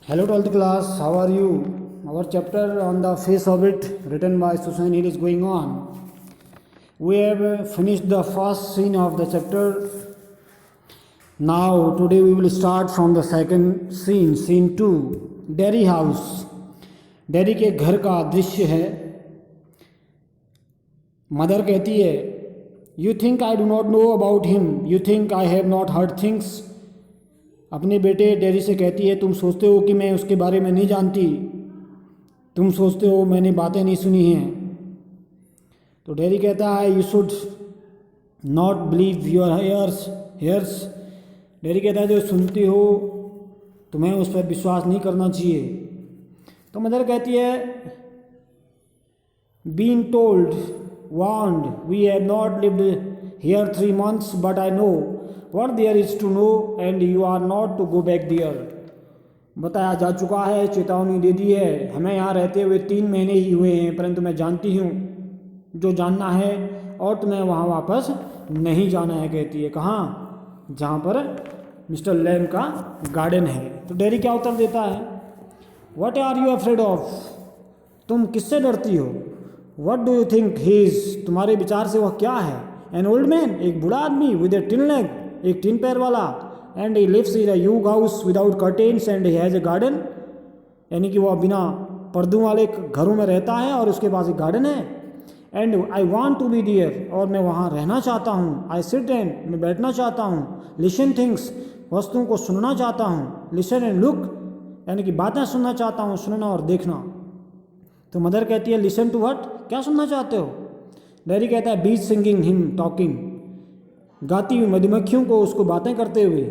Hello 12th class, how are you? Our chapter on the face of it written by Susan Hill is going on. We have finished the first scene of the chapter. Now today we will start from the second scene, scene 2, Derry House. Dairy के घर का दृश्य है. Mother कहती है, you think I do not know about him, you think I have not heard things. अपने बेटे dairy से कहती है, तुम सोचते हो कि मैं उसके बारे में नहीं जानती, तुम सोचते हो मैंने बातें नहीं सुनी हैं. तो डेरी कहता है, you should not believe your hairs. Dairy कहता है, जो सुनती हो तुम्हें उस पर विश्वास नहीं करना चाहिए. तो मदर कहती है, being told, warned, we have not lived here 3 months, but I know what there is to know and you are not to go back there. बताया जा चुका है, चेतावनी दे दी है, हमें यहाँ रहते हुए 3 महीने ही हुए हैं, परंतु मैं जानती हूँ जो जानना है और तुम्हें वहाँ वापस नहीं जाना है. कहती है, कहाँ? जहाँ पर मिस्टर लैम का गार्डन है. तो डेरी क्या उत्तर देता है, what are you afraid of, तुम किससे डरती हो? What do you think he is, तुम्हारे विचार से वह क्या है? एन ओल्ड मैन, एक बूढ़ा आदमी, विद ए टिन लेग, एक 3 पैर वाला, एंड ही लिव्स इन अ यूग house without curtains and he has a garden, यानी कि वह बिना पर्दों वाले घरों में रहता है और उसके पास एक गार्डन है. And I want to be dear, और मैं वहाँ रहना चाहता हूँ. आई सिट एंड, मैं बैठना चाहता हूँ. लिसन थिंग्स, वस्तुओं को सुनना चाहता हूँ. लिसन एंड लुक, यानी कि बातें सुनना चाहता हूँ, सुनना और देखना. तो मदर कहती है, लिसन टू व्हाट, क्या सुनना चाहते हो? डेरी कहता है, बीज सिंगिंग हिम टॉकिंग, गाती हुई मधुमक्खियों को, उसको बातें करते हुए.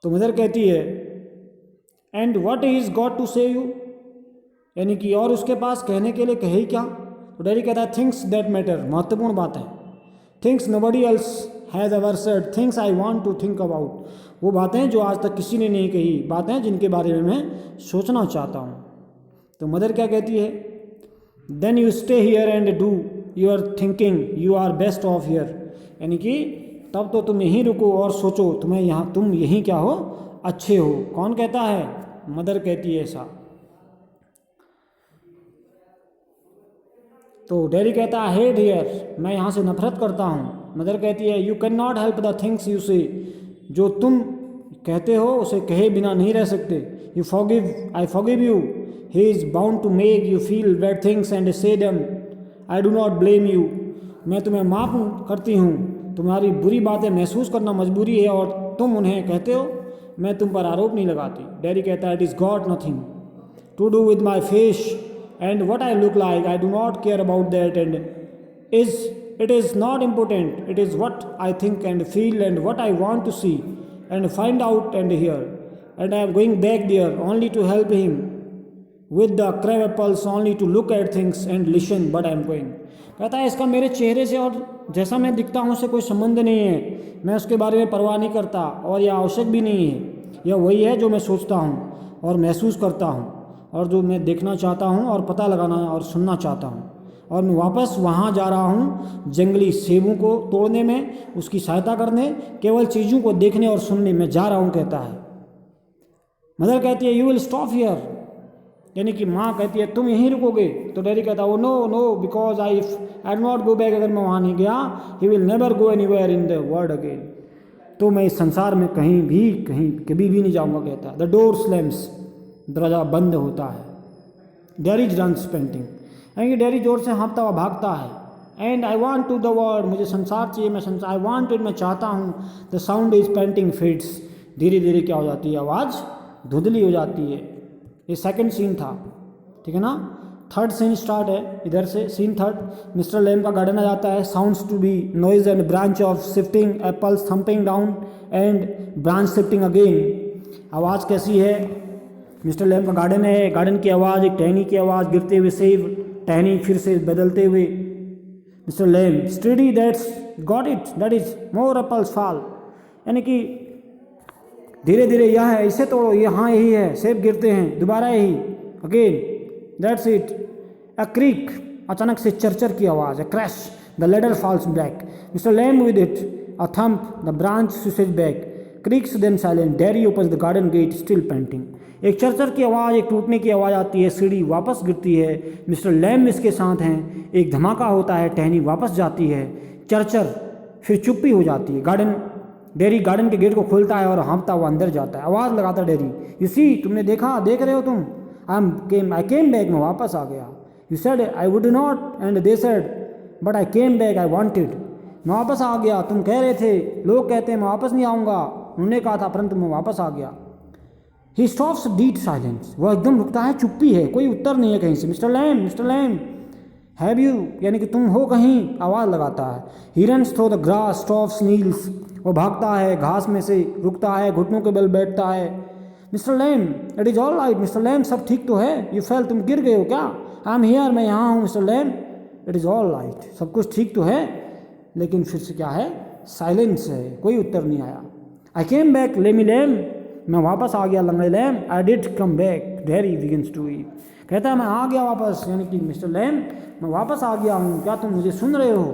तो मदर कहती है, and what is got to say you, यानी कि और उसके पास कहने के लिए कहे क्या? तो डेरी कहता है, थिंग्स दैट मैटर, महत्वपूर्ण बातें. Things nobody else has ever said, things I want to think about, वो बातें जो आज तक किसी ने नहीं कही, बातें जिनके बारे में मैं सोचना चाहता हूँ. तो मदर क्या कहती है, then you stay here and do your thinking, you are best of here, यानी कि तब तो तुम यहीं रुको और सोचो, तुम्हें यहाँ, तुम यहीं क्या हो, अच्छे हो. कौन कहता है? मदर कहती है ऐसा. तो डेरी कहता है, हेड हियर, मैं यहाँ से नफरत करता हूँ. मदर कहती है, you can not help the things you से, जो तुम कहते हो उसे कहे बिना नहीं रह सकते. You forgive, I forgive you, he is bound to make you feel bad things and say them, I do not blame you, मैं तुम्हें माफ़ करती हूँ, तुम्हारी बुरी बातें महसूस करना मजबूरी है और तुम उन्हें कहते हो, मैं तुम पर आरोप नहीं लगाती. डेरी कहता है, it is got nothing to do with my face and what I look like, I do not care about that and it is not important, it is what I think and feel and what I want to see and find out and hear, and I am going back there only to help him with the crab apples, only to look at things and listen, but I am going. कहता है, इसका मेरे चेहरे से और जैसा मैं दिखता हूँ उससे कोई संबंध नहीं है, मैं उसके बारे में परवाह नहीं करता और यह आवश्यक भी नहीं है. यह वही है जो मैं सोचता हूँ और महसूस करता हूँ और जो मैं देखना चाहता हूँ और पता लगाना और सुनना चाहता हूँ. और मैं वापस वहाँ जा रहा हूँ जंगली सेबों को तोड़ने में, उसकी सहायता करने, केवल चीज़ों को देखने और सुनने में जा रहा हूँ. कहता है. मदर कहती है, यू विल स्टॉप हियर, यानी कि माँ कहती है, तुम यहीं रुकोगे. तो डैडी कहता है, no no, because I do not go back, अगर मैं वहाँ नहीं गया, he will never go anywhere in the world again, तो मैं इस संसार में कहीं कभी भी नहीं जाऊँगा. कहता है. द डोर स्लैम्स, दरवाज़ा बंद होता है. डैडी रन्स पेंटिंग, यानी कि डैडी जोर से हाँफता हुआ भागता है. And I want to the world, मुझे संसार चाहिए, मैं संसार, आई वॉन्ट इट, मैं चाहता हूँ. The sound is painting fades, धीरे धीरे क्या हो जाती है, आवाज़ धुंधली हो जाती है. ये सेकंड सीन था, ठीक है ना. थर्ड सीन स्टार्ट है इधर से. सीन थर्ड, मिस्टर लैम का गार्डन आ जाता है. Sounds to be noise and branch of shifting apples thumping down and branch shifting again. आवाज़ कैसी है? मिस्टर लैम का गार्डन है, गार्डन की आवाज़, एक टहनी की आवाज़, गिरते हुए सेब, टहनी फिर से बदलते हुए. Mister Lamb, study, that's got it, that is more apples fall, यानी कि धीरे धीरे यह है, इसे तोड़ो, ये हाँ यही है, सेब गिरते हैं, दोबारा यही, again, that's it. A creak, अचानक से चरचर की आवाज़. A crash, the ladder falls back. Mister Lamb with it, a thump, the branch switches back. Creaks then silent, Derry opens the garden gate still painting. एक चरचर की आवाज़, एक टूटने की आवाज़ आती है, सीढ़ी वापस गिरती है, मिस्टर लैम्ब इसके साथ हैं, एक धमाका होता है, टहनी वापस जाती है, चरचर, फिर चुप्पी हो जाती है। डेरी गार्डन के गेट को खोलता है और हाँफता हुआ अंदर जाता है, आवाज़ लगाता डेरी, यू सी, तुमने देखा, देख रहे हो तुम, आई केम बैक, मैं वापस आ गया। You said I would not and they said but I came back, I wanted, मैं वापस आ गया, तुम कह रहे थे, लोग कहते हैं मैं वापस नहीं आऊँगा, उन्होंने कहा था, परंतु मैं वापस आ गया। ही स्टॉप्स डीड साइलेंस, वह एकदम रुकता है, चुप्पी है, कोई उत्तर नहीं है कहीं से। मिस्टर लैम्ब हैव यू, यानी कि तुम हो कहीं, आवाज़ लगाता है। He runs through the grass, stops Niels, वो भागता है, घास में से रुकता है, घुटनों के बल बैठता है। Mister lamb it is all right, mister lamb सब ठीक तो है, यू फेल, तुम गिर गए हो क्या, आई एम हियर, मैं यहाँ हूँ mister lamb, it is all right, सब कुछ ठीक तो है। लेकिन फिर से क्या है, साइलेंस है, कोई उत्तर नहीं आया। I came back Lamey Lamb, मैं वापस आ गया लंगड़े Lamb, I did come back, Derry begins to eat, कहता है मैं आ गया वापस, यानी कि मिस्टर लैम्ब मैं वापस आ गया हूँ, क्या तुम मुझे सुन रहे हो।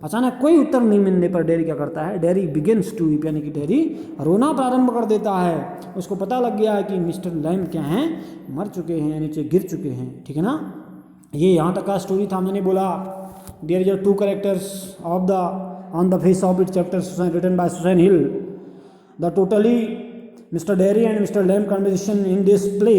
अचानक कोई उत्तर नहीं मिलने पर डेरी क्या करता है, डेरी बिगिंस टू वीप, यानी कि डेरी रोना प्रारंभ कर देता है। उसको पता लग गया है कि मिस्टर लैम्ब क्या हैं, मर चुके हैं, नीचे गिर चुके हैं, ठीक है ना। ये यहाँ तक का स्टोरी था। मैंने बोला there is 2 characters of the on the face of it chapter written by Susan Hill, the totally mister Derry and mister Lamb conversation in this play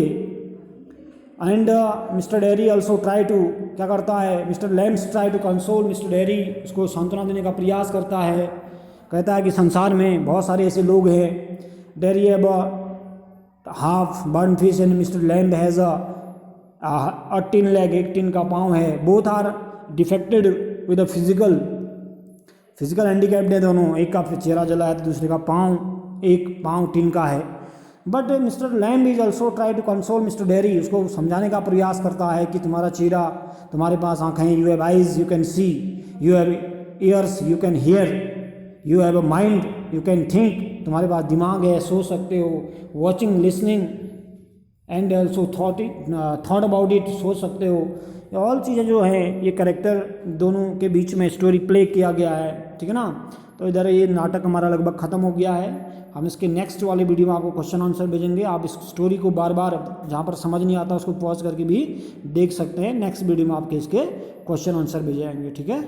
and mister Derry also try to, क्या करता है, mister Lamb's try to console mister Derry, उसको सांत्वना देने का प्रयास करता है, कहता है कि संसार में बहुत सारे ऐसे लोग हैं, Derry have half burn fish and mister Lamb has a tin leg, एक टिन का पाँव है, both are defected with a physical handicapped है दोनों, एक का चेहरा जला है तो दूसरे का पाँव, एक पाँव टिन का है। But mister Lamb is also try to console mister Derry, उसको समझाने का प्रयास करता है कि तुम्हारा चेहरा, तुम्हारे पास आँखें, you have eyes you can see, you have years you can hear, you have a mind you can think, तुम्हारे पास दिमाग है, सोच सकते हो, watching listening and also thought about it, सोच सकते हो। ऑल चीज़ें जो हैं ये कैरेक्टर दोनों के बीच में स्टोरी प्ले किया गया है, ठीक है ना। तो इधर ये नाटक हमारा लगभग ख़त्म हो गया है। हम इसके नेक्स्ट वाली वीडियो में आपको क्वेश्चन आंसर भेजेंगे, आप इस स्टोरी को बार बार जहाँ पर समझ नहीं आता उसको पॉज करके भी देख सकते हैं। नेक्स्ट वीडियो में आपके इसके क्वेश्चन आंसर भेजे जाएंगे, ठीक है।